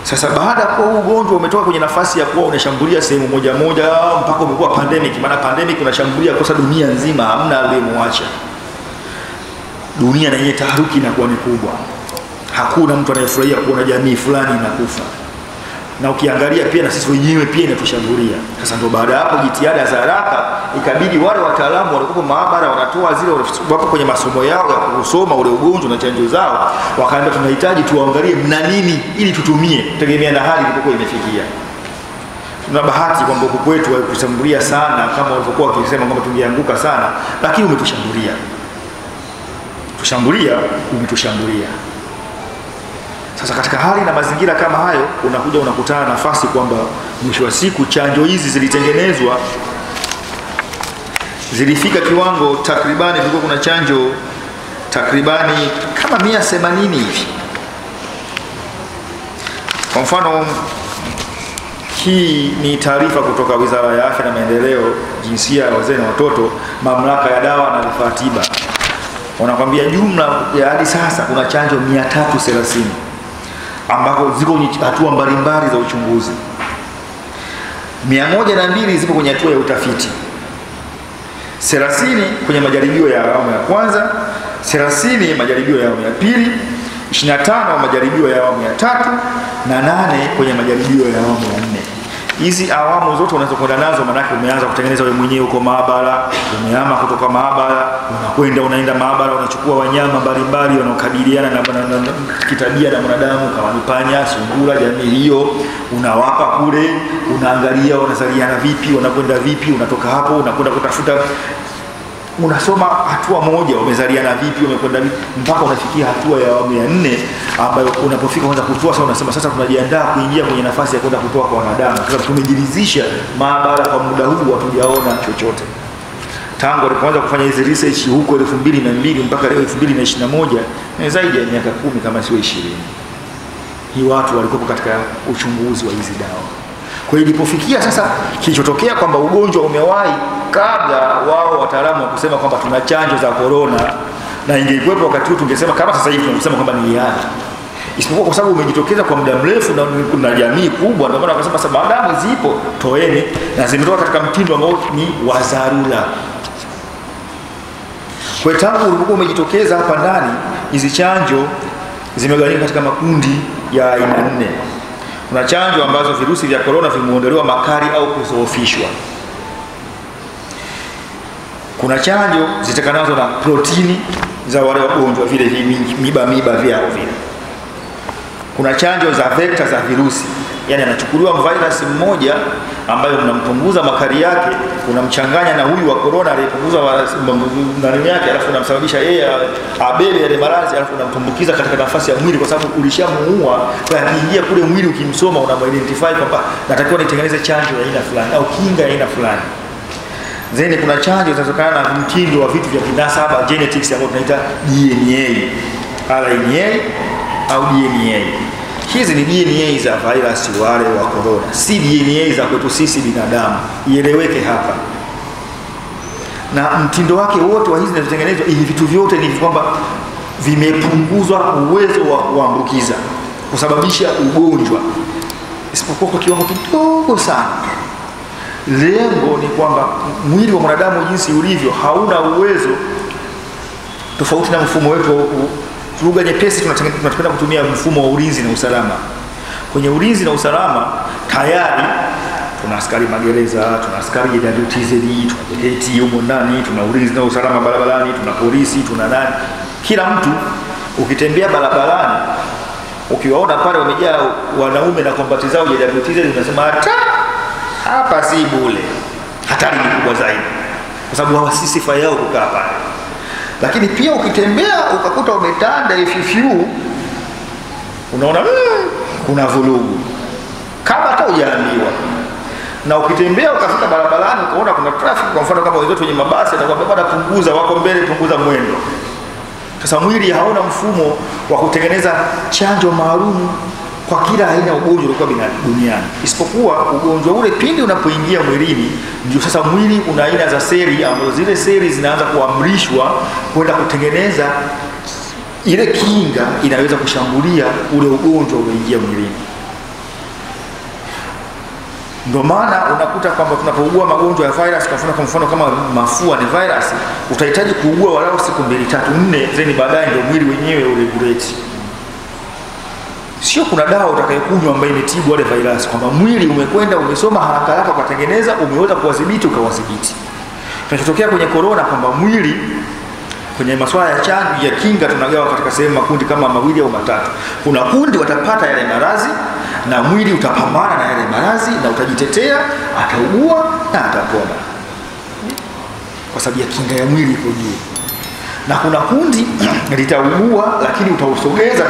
Sasa baada kwa ugonjwa umetoka kwenye nafasi ya kuwa unashambulia sehemu moja moja mpaka umekuwa pandemic, maana pandemic unashambulia kosa dunia nzima, hamna aliyemwacha. Dunia na yenye taharuki inakuwa ni kubwa. Hakuna mtu anayefurahia kuona jamii fulani inakufa. Na ukiangalia pia na sisi wenyewe pia inatushambulia. Sasa ndio baada hapo jitihada za haraka ikabidi wale wataalamu walikuwa maabara wanatoa zile wapo kwenye masomo yao ya kusoma ule ugonjwa na chanjo zao, wakaambia tunahitaji tuangalie mna nini ili tutumie kutegemea na hali ilipokuwa imefikia. Tuna bahati kwamba huko kwetu haikutushambulia sana kama walivyokuwa wakisema kwamba tungeanguka sana, lakini umetushambulia. Umetushambulia. Sasa katika hali na mazingira kama hayo unakuja unakutana nafasi kwamba mwisho wa siku chanjo hizi zilitengenezwa, zilifika kiwango takribani, kulikuwa kuna chanjo takribani kama 180 hivi. Kwa mfano, hii ni taarifa kutoka Wizara ya Afya na Maendeleo Jinsia ya Wazee na Watoto, Mamlaka ya Dawa na Vifaa Tiba. Wanakwambia jumla ya hadi sasa kuna chanjo 330 ambako ziko kwenye hatua mbalimbali za uchunguzi. 102 zipo kwenye hatua ya utafiti. 30 kwenye majaribio ya awamu ya kwanza, 30 majaribio ya awamu ya pili, 25 majaribio ya awamu ya tatu na 8 kwenye majaribio ya awamu ya 4. Hizi awamu zote unazokwenda nazo maana yake umeanza kutengeneza wewe mwenyewe uko maabara, umehama kutoka maabara, unaenda maabara unachukua wanyama mbalimbali wanaokabiliana na kitabia na mwanadamu kama ni panya, sungura, jamii hiyo, unawapa kule, unaangalia wanazaliana vipi, wanakwenda vipi, unatoka hapo unakwenda kutafuta, unasoma hatua moja wamezaliana vipi, wamekwenda vipi, mpaka unafikia hatua ya awamu ya 4 ambayo unapofika kwanza kutoa. Sasa unasema sasa tunajiandaa kuingia kwenye nafasi ya kwenda kutoa kwa wanadamu, kwa sababu tumejiridhisha maabara kwa muda huu hatujaona chochote. Tangu walipoanza kufanya hizi research huko 2002 mpaka leo 2021 ni zaidi ya miaka 10 kama sio 20. Hii watu walikuwa katika uchunguzi wa hizi dawa. Kwa hiyo ilipofikia sasa kilichotokea kwamba ugonjwa umewahi kabla wao wataalamu wa kusema kwamba tuna chanjo za corona, na ingekuwepo wakati huu tungesema kama sasa hivi tunasema kwamba ni hiari. Isipokuwa kwa sababu umejitokeza kwa muda mrefu na kuna jamii kubwa, ndio maana wakasema sasa maadamu zipo toeni, na zimetoka katika mtindo ambao ni wa dharura. Kwa tangu ulipokuwa umejitokeza hapa ndani, hizi chanjo zimegawanyika katika makundi ya aina 4. Kuna chanjo ambazo virusi vya corona vimeondolewa makali au kuzoofishwa. Kuna chanjo zitakanazo na protini za wale wagonjwa vile miba vyao vile. Kuna chanjo za vector za virusi, yani anachukuliwa virus mmoja ambayo mnampunguza makali yake, unamchanganya na huyu wa corona aliyepunguza ndani yake, alafu unamsababisha yeye abebe yale maradhi, alafu unamtumbukiza katika nafasi ya mwili, kwa sababu ulishamuua. Kwa akiingia kule mwili ukimsoma unamidentify kwamba natakiwa nitengeneze chanjo ya aina fulani au kinga ya aina fulani. Zeni kuna chanjo zinazotokana na mtindo wa vitu vya kinasaba, genetics, ambayo tunaita DNA, RNA au DNA. Hizi ni DNA za virus wale wa corona, si DNA za kwetu sisi binadamu. Ieleweke hapa. Na mtindo wake wote wa hizi zinazotengenezwa, hivi vitu vyote ni kwamba vimepunguzwa uwezo wa kuambukiza, kusababisha ugonjwa, isipokuwa kwa kiwango kidogo sana. Lengo ni kwamba mwili wa mwanadamu jinsi ulivyo hauna uwezo, tofauti na mfumo wetu. Lugha nyepesi tunataka kutumia mfumo wa ulinzi na usalama. Kwenye ulinzi na usalama tayari tuna askari magereza, tuna askari JWTZ, tuna JKT humo ndani, tuna ulinzi na usalama barabarani, tuna polisi, tuna nani. Kila mtu ukitembea barabarani ukiwaona pale wamejaa wanaume na kombati zao JWTZ, unasema hapa si bure, hatari ni kubwa zaidi, kwa sababu hawa si sifa yao kukaa pale. Lakini pia ukitembea ukakuta umetanda FFU, unaona kuna vurugu kama hata hujaambiwa. Na ukitembea ukafika barabarani ukaona kuna traffic, kwa mfano kama wenzetu wenye mabasi anakuambia bwana punguza, wako mbele, punguza mwendo. Sasa mwili hauna mfumo wa kutengeneza chanjo maalum kwa kila aina ugonjwa uliokuwa duniani, isipokuwa ugonjwa ule pindi unapoingia mwilini, ndio sasa mwili una aina za seli ambazo zile seli zinaanza kuamrishwa kwenda kutengeneza ile kinga inaweza kushambulia ule ugonjwa ulioingia mwilini. Ndio maana unakuta kwamba tunapougua magonjwa ya virus, kwa mfano kama mafua ni virus, utahitaji kuugua walau siku 2, 3, 4 zeni baadaye ndio mwili wenyewe uregulate. Sio kuna dawa utakayokunywa ambayo imetibu wale virus, kwamba mwili umekwenda umesoma haraka haraka ukatengeneza, umeweza kuwadhibiti ukawadhibiti. Kinachotokea kwenye corona kwamba mwili kwenye masuala ya chanjo ya kinga tunagawa katika sehemu makundi kama 2 au 3. Kuna kundi watapata yale maradhi na mwili utapambana na yale maradhi na utajitetea, ataugua na atapona, kwa sababu ya kinga ya mwili iko juu. Na kuna kundi litaugua lakini utausogeza,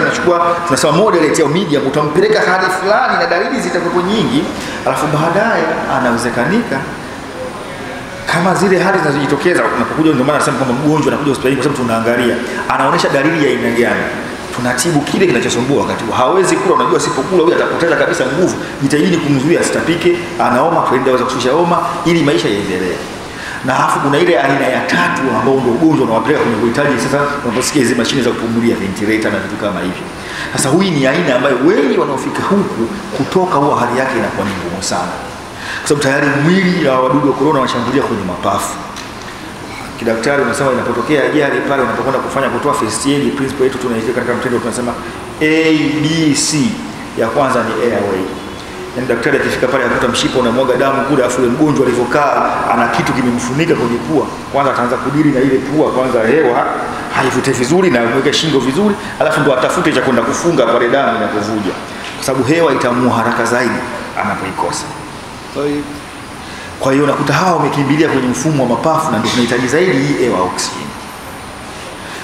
tunasema moderate au medium, utampeleka hadi fulani na dalili zitakuwa nyingi, alafu baadaye anawezekanika kama zile hali zinazojitokeza unapokuja. Ndio maana nasema kwamba mgonjwa anakuja hospitalini kwa sababu tunaangalia anaonesha dalili ya aina gani, tunatibu kile kinachosumbua wakati huo. Hawezi kula, unajua asipokula huyu atapoteza kabisa nguvu, jitahidi kumzuia asitapike, anaoma, twende aweza kushusha homa ili maisha yaendelee. Na alafu kuna ile aina ya 3 ambao ndio ugonjwa unawapeleka kwenye kuhitaji sasa unaposikia hizo mashine za kupumulia, ventilator na vitu kama hivyo. Sasa huyu ni aina ambayo wengi wanaofika huku kutoka huwa hali yake inakuwa ni ngumu sana, kwa sababu tayari mwili wa wadudu wa corona wanashambulia kwenye mapafu. Kidaktari unasema inapotokea ajali pale unapokwenda kufanya kutoa first aid, principle yetu tunaiweka katika mtindo tunasema ABC. Ya kwanza ni airway. Yaani daktari akifika pale anakuta mshipa unamwaga damu kule, afu yule mgonjwa alivyokaa ana kitu kimemfunika kwenye pua, kwanza ataanza kudili na ile pua, kwanza hewa haivute vizuri na mweke shingo vizuri, alafu ndo atafute cha kwenda kufunga pale damu inapovuja, kwa sababu hewa itamua haraka zaidi anapoikosa. Kwa hiyo unakuta hawa wamekimbilia kwenye mfumo wa mapafu, na ndio tunahitaji zaidi hii hewa oxygen.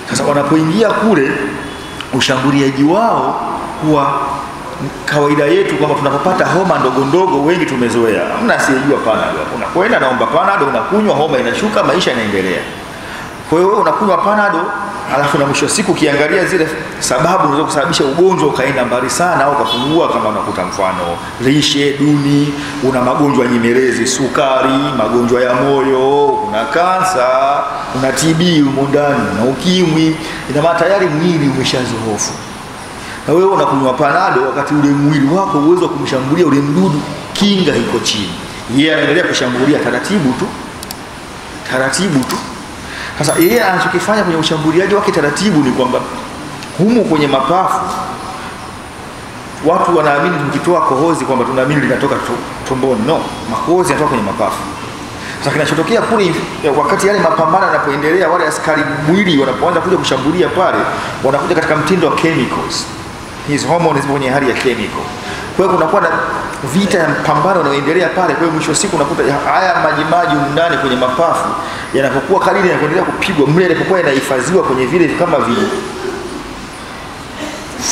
Sasa wanapoingia kule, ushambuliaji wao huwa kawaida yetu kwamba tunapopata homa ndogo ndogo, wengi tumezoea, hamna asiyejua Panadol. Unakwenda naomba Panadol, unakunywa, homa inashuka, maisha yanaendelea. Kwa hiyo wewe unakunywa Panadol, alafu na mwisho siku kiangalia zile sababu zinaweza kusababisha ugonjwa ukaenda mbali sana au ukapungua, kama unakuta mfano lishe duni, una magonjwa nyemelezi, sukari, magonjwa ya moyo, una kansa, una TB humo ndani, na ukimwi, ina maana tayari mwili umeshazohofu. Na wewe unakunywa Panadol wakati ule mwili wako uwezo wa kumshambulia ule mdudu kinga iko chini. Yeye anaendelea kushambulia taratibu tu. Sasa yeye anachokifanya kwenye ushambuliaji wake taratibu ni kwamba humu kwenye mapafu watu wanaamini tukitoa kohozi kwamba tunaamini linatoka tumboni. No, makohozi yanatoka kwenye mapafu. Sasa kinachotokea kule wakati yale mapambano yanapoendelea, wale askari mwili wanapoanza kuja kushambulia pale, wanakuja katika mtindo wa chemicals. Hizo hormones zipo kwenye hali ya chemical. Kwa hiyo kunakuwa na vita ya mpambano unaoendelea pale. Kwa hiyo mwisho wa siku unakuta haya majimaji ndani kwenye mapafu yanapokuwa kadiri yanaendelea kupigwa, mle yanapokuwa yanahifadhiwa kwenye vile kama vile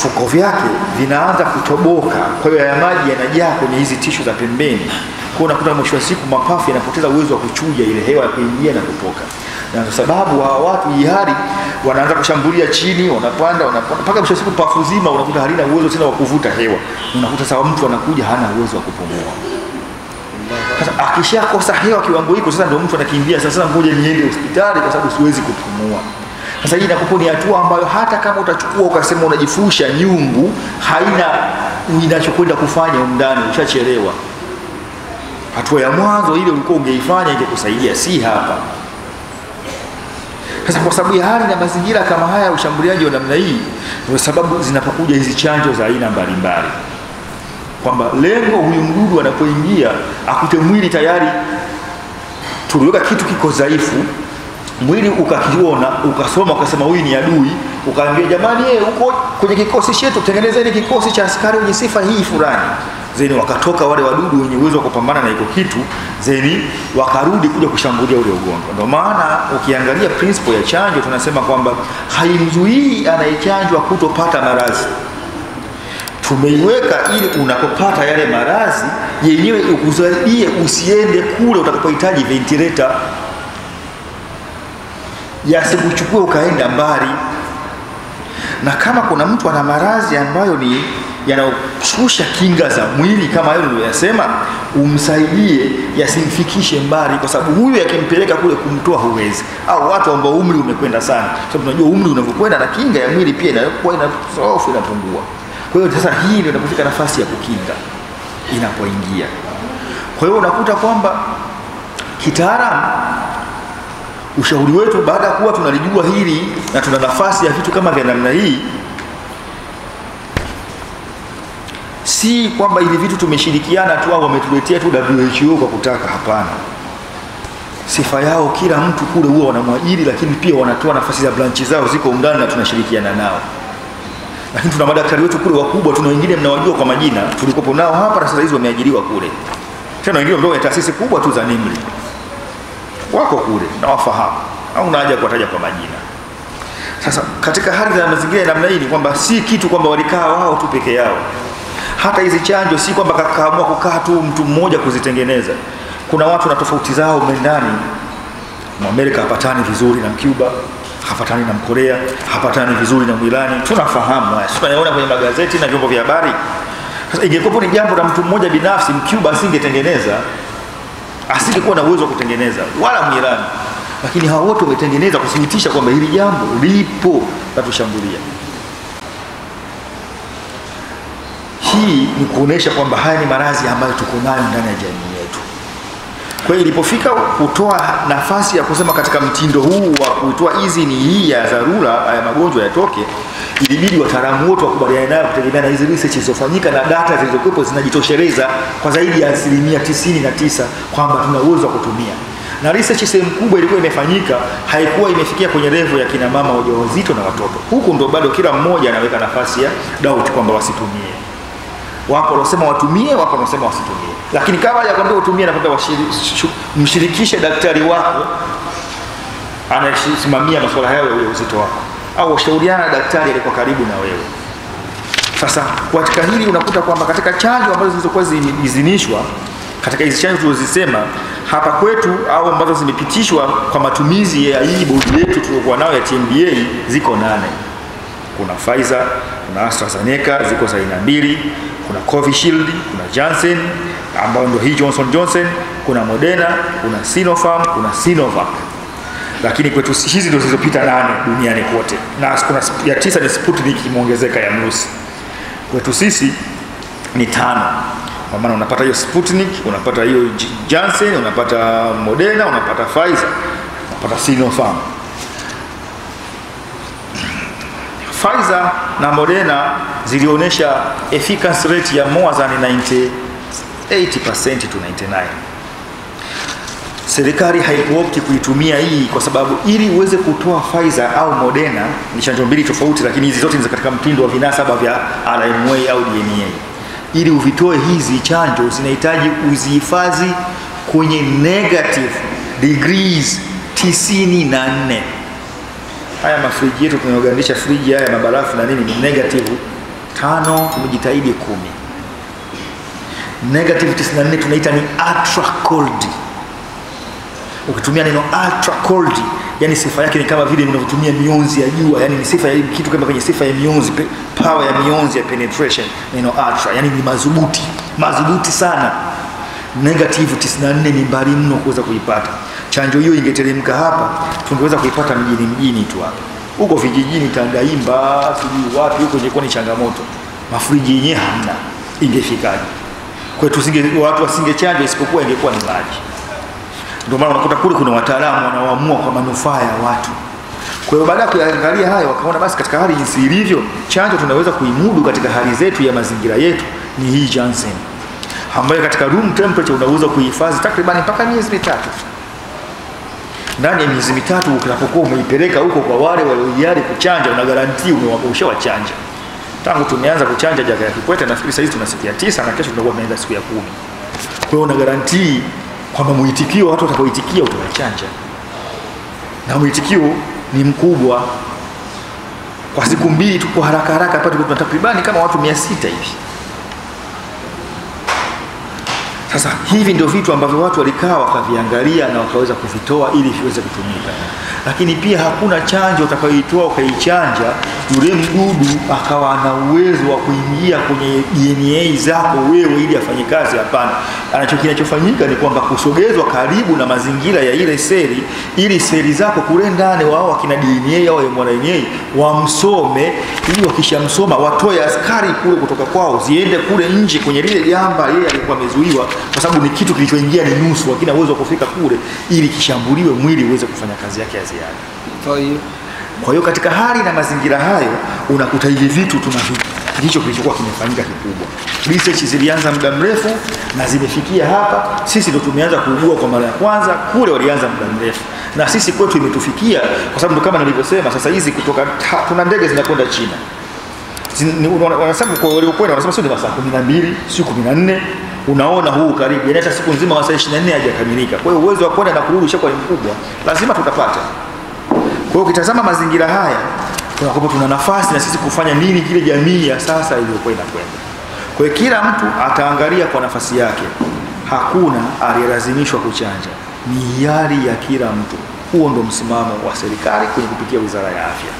fuko vyake vinaanza kutoboka. Kwa hiyo haya maji yanajaa kwenye hizi tishu za pembeni. Kwa hiyo unakuta mwisho wa siku mapafu yanapoteza uwezo wa kuchuja ile hewa ya kuingia na kutoka. Na kwa sababu watu ihari wanaanza kushambulia chini, wanapanda mpaka mwisho wa siku pafu zima unakuta halina uwezo tena wa kuvuta hewa. Unakuta sawa mtu anakuja hana uwezo wa kupumua. Sasa akishakosa hewa kiwango hiko, sasa ndio mtu anakimbia sasa, ngoja niende hospitali kwa sababu siwezi kupumua. Sasa hii inakuwa ni hatua ambayo hata kama utachukua ukasema unajifusha nyungu, haina inachokwenda kufanya ndani, ushachelewa. Hatua ya mwanzo ile ulikuwa ungeifanya ingekusaidia, si hapa. Sasa kwa sababu ya hali na mazingira kama haya, ushambuliaji wa namna hii, ndio sababu zinapokuja hizi chanjo za aina mbalimbali, kwamba lengo huyu mdudu anapoingia akute mwili tayari tuliweka kitu kiko dhaifu, mwili ukakiona, ukasoma, ukasema huyu ni adui, ukaambia jamani, uko kwenye kikosi chetu, tengenezeni kikosi cha askari wenye sifa hii fulani. Zeni wakatoka wale wadudu wenye uwezo wa kupambana na iko kitu, zeni wakarudi kuja kushambulia ule ugonjwa. Ndio maana ukiangalia principle ya chanjo tunasema kwamba haimzuii anayechanjwa kutopata maradhi. Tumeiweka ili unapopata yale maradhi yenyewe ukusaidie usiende kule utakapohitaji ventilator, yasikuchukue ukaenda mbali. Na kama kuna mtu ana maradhi ambayo ni yanaoshusha kinga za mwili kama hayo niliyosema, umsaidie yasimfikishe mbali, kwa sababu huyu yakimpeleka kule kumtoa huwezi. Au watu ambao umri umekwenda sana, sababu tunajua umri unavyokwenda na kinga ya mwili pia inakuwa inapungua. Kwa hiyo sasa hii ndio inapofika nafasi ya kukinga inapoingia. Kwa hiyo unakuta kwamba kitaalamu ushauri wetu baada ya kuwa tunalijua hili na tuna nafasi ya vitu kama vya namna hii, si kwamba hivi vitu tumeshirikiana tu au wametuletea tu WHO kwa kutaka, hapana. Sifa yao kila mtu kule huwa wanamwajiri, lakini pia wanatoa nafasi za branchi zao ziko undani na tunashirikiana nao. Lakini tuna madaktari wetu kule wakubwa, tuna wengine mnawajua kwa majina, tulikopo nao hapa na sasa hizi wameajiriwa kule. Tena wengine ndio taasisi kubwa tu za NIMR. Wako kule na wafahamu. Au haja kuwataja kwa majina. Sasa katika hali za mazingira ya namna hii ni kwamba si kitu kwamba walikaa wao tu peke yao. Hata hizi chanjo si kwamba kakaamua kukaa tu mtu mmoja kuzitengeneza. Kuna watu na tofauti zao ndani. Mwamerika hapatani vizuri na Mcuba, hapatani na Mkorea, hapatani vizuri na Mwirani. Tunafahamu haya. Tunayaona kwenye magazeti na vyombo vya habari. Sasa ingekuwa ni jambo la mtu mmoja binafsi, Mcuba asingetengeneza, asingekuwa na uwezo wa kutengeneza, wala Mwirani. Lakini hao wote wametengeneza kuthibitisha kwamba hili jambo lipo la tushambulia. Hii ni kuonesha kwamba haya ni maradhi ambayo tuko nayo ndani ya jamii yetu. Kwa hiyo ilipofika kutoa nafasi ya kusema katika mtindo huu wa kuitoa idhini hii ya dharura ya magonjwa yatoke, ilibidi wataalamu wote wakubaliane nayo kutegemea na hizo research zilizofanyika na data zilizokuwepo zinajitosheleza kwa zaidi ya 99% kwamba tuna uwezo wa kutumia. Na research sehemu kubwa ilikuwa imefanyika, haikuwa imefikia kwenye level ya kina mama wajawazito na watoto. Huku ndo bado kila mmoja anaweka nafasi ya doubt kwamba wasitumie. Wapo wanaosema watumie, wapo wanaosema wasitumie. Lakini kama ya kwamba utumie, na kwamba mshirikishe daktari wako anayesimamia masuala hayo ya uzito wako, au washauriana na daktari aliyekuwa karibu na wewe. Sasa katika hili unakuta kwamba katika chanjo ambazo zilizokuwa zimeidhinishwa, katika hizo chanjo tulizosema hapa kwetu au ambazo zimepitishwa kwa matumizi ya hii bodi yetu tuliokuwa nayo ya TMDA ziko 8. Kuna Pfizer, kuna AstraZeneca ziko za aina 2, kuna Covishield, kuna Janssen ambao ndio hii Johnson Johnson, kuna Moderna, kuna Sinopharm, kuna Sinovac. Lakini kwetu hizi ndio zilizopita 8 duniani kote. Na kuna ya 9 ni Sputnik imeongezeka ya Urusi. Kwetu sisi ni 5. Kwa maana unapata hiyo Sputnik, unapata hiyo Janssen, unapata Moderna, unapata Pfizer, unapata Sinopharm. Pfizer na Moderna zilionyesha efficacy rate ya more than 80% to 99%. Serikali haikuopti kuitumia hii kwa sababu ili uweze kutoa Pfizer au Moderna ni chanjo mbili tofauti, lakini hizi zote ni katika mtindo wa vinasaba vya RNA au DNA. Ili uvitoe hizi chanjo zinahitaji uzihifadhi kwenye negative degrees 94. Haya mafriji yetu tunayogandisha friji haya mabarafu na nini ni negative 5, tumejitahidi 10. Negative 94 tunaita ni ultra cold. Ukitumia neno ultra cold, yani sifa yake ni kama vile unavyotumia mionzi ya jua, yani ni sifa ya kitu kama kwenye sifa ya mionzi, power ya mionzi ya penetration, neno ultra, yani ni madhubuti sana. Negative 94 ni mbali mno kuweza kuipata. Chanjo hiyo ingeteremka hapa, tungeweza kuipata mjini tu hapa. Huko vijijini Tandaimba, sijui wapi huko ingekuwa ni changamoto. Mafriji yenyewe hamna. Ingefikaje? Kwetu watu wasingechanjwa isipokuwa ingekuwa ni maji. Ndio maana unakuta kule kuna wataalamu wanaoamua kwa manufaa ya watu. Kwa hiyo baada ya kuangalia hayo wakaona basi katika hali jinsi ilivyo, chanjo tunaweza kuimudu katika hali zetu ya mazingira yetu ni hii Janssen. Ambayo katika room temperature unaweza kuhifadhi takriban mpaka miezi 3. Ndani ya miezi 3 unapokuwa umeipeleka huko kwa wale waliohiari kuchanja, una guarantee umewachanja. Tangu tumeanza kuchanja Jakaya Kikwete nafikiri sasa hizi tuna siku ya 9 na kesho tutakuwa tunaenda siku ya 10. Kwa hiyo una guarantee kwamba muitikio watu watakaoitikia utawachanja. Na muitikio ni mkubwa. Kwa siku 2 tu kwa haraka hapa tuna takribani kama watu 600 hivi. Sasa hivi ndio vitu ambavyo watu walikaa wakaviangalia na wakaweza kuvitoa ili viweze kutumika. Lakini pia hakuna chanjo utakayoitoa ukaichanja yule mdudu akawa na uwezo wa kuingia kwenye DNA zako wewe ili afanye kazi, hapana. Kinachofanyika ni kwamba kusogezwa karibu na mazingira ya ile seli ili seli zako kule ndani wao wakina DNA au mRNA wamsome, ili wakishamsoma watoe askari kule kutoka kwao ziende kule nje kwenye lile jamba yeye alikuwa amezuiwa kwa sababu ni kitu kilichoingia ni nusu, lakini uwezo wa kufika kule ili kishambuliwe mwili uweze kufanya kazi yake ya ziada. Kwa hiyo katika hali na mazingira hayo unakuta hivi vitu hicho kilichokuwa kimefanyika kikubwa. Research zilianza muda mrefu na zimefikia hapa. Sisi ndio tumeanza kuugua kwa mara ya kwanza, kule walianza muda mrefu. Na sisi kwetu imetufikia kwa sababu kama nilivyosema, sasa hizi kutoka tuna ndege zinakwenda China. Wanasema kwa waliokwenda wanasema sio ni masaa 12, sio 14. Unaona huu karibu, yani hata siku nzima masaa 24 hajakamilika. Kwa hiyo uwezo wa kwenda na kurudi ushakuwa ni mkubwa. Lazima tutapata. Kwa hiyo ukitazama mazingira haya, tunakuwa tuna nafasi na sisi kufanya nini kile jamii ya sasa iliyokuwa inakwenda. Kwa hiyo kila mtu ataangalia kwa nafasi yake. Hakuna aliyelazimishwa kuchanja. Ni hiari ya kila mtu. Huo ndo msimamo wa serikali kwenye kupitia Wizara ya Afya.